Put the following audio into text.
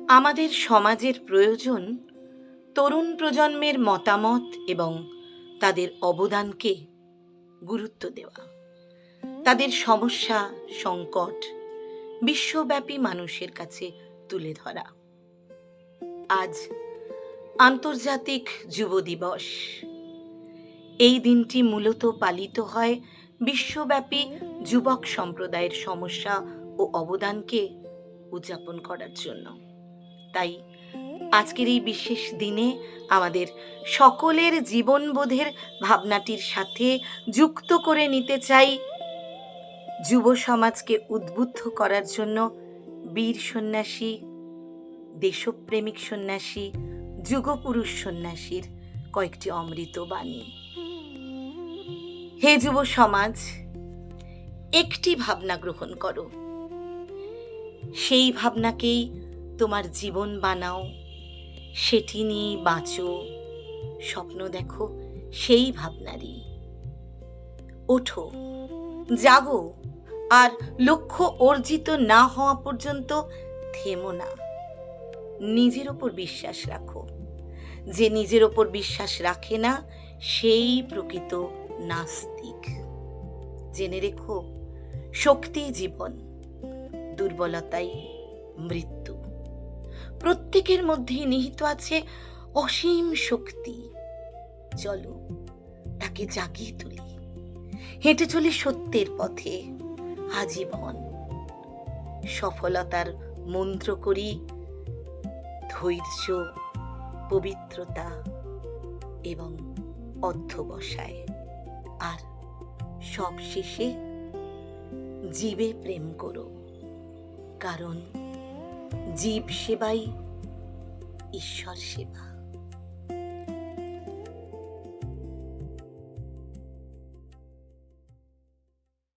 আমাদের সমাজের প্রয়োজন তরুণ প্রজন্মের মতামত এবং তাদের অবদানকে গুরুত্ব দেওয়া, তাদের সমস্যা সংকট বিশ্বব্যাপী মানুষের কাছে তুলে ধরা। আজ আন্তর্জাতিক যুব দিবস। এই দিনটি মূলত পালিত হয় বিশ্বব্যাপী যুবক সম্প্রদায়ের সমস্যা ও অবদানকে উদযাপন করার জন্য। তাই আজকের এই বিশেষ দিনে আমাদের সকলের জীবনবোধের ভাবনাটির সাথে যুক্ত করে নিতে চাই যুব সমাজকে উদ্বুদ্ধ করার জন্য বীর সন্ন্যাসী, দেশপ্রেমিক সন্ন্যাসী, যুগপুরুষ সন্ন্যাসীর কয়েকটি অমৃত বাণী। হে যুব সমাজ, একটি ভাবনা গ্রহণ করো, সেই ভাবনাকেই তোমার জীবন বানাও, সেটি নিয়ে বাঁচো, স্বপ্ন দেখো সেই ভাবনারই। ওঠো, জাগো, আর লক্ষ্য অর্জিত না হওয়া পর্যন্ত থেমো না। নিজের ওপর বিশ্বাস রাখো। যে নিজের ওপর বিশ্বাস রাখে না সেই প্রকৃত নাস্তিক। জেনে রেখো, শক্তি জীবন, দুর্বলতাই মৃত্যু। প্রত্যেকের মধ্যেই নিহিত আছে অসীম শক্তি। চলো তাকে জাগিয়ে তুলি, হেঁটে চলি সত্যের পথে আজীবন। সফলতার মন্ত্র করি ধৈর্য, পবিত্রতা এবং অধ্যবসায়। আর সবশেষে জীবে প্রেম করো, কারণ জীব সেবাই ঈশ্বর সেবা।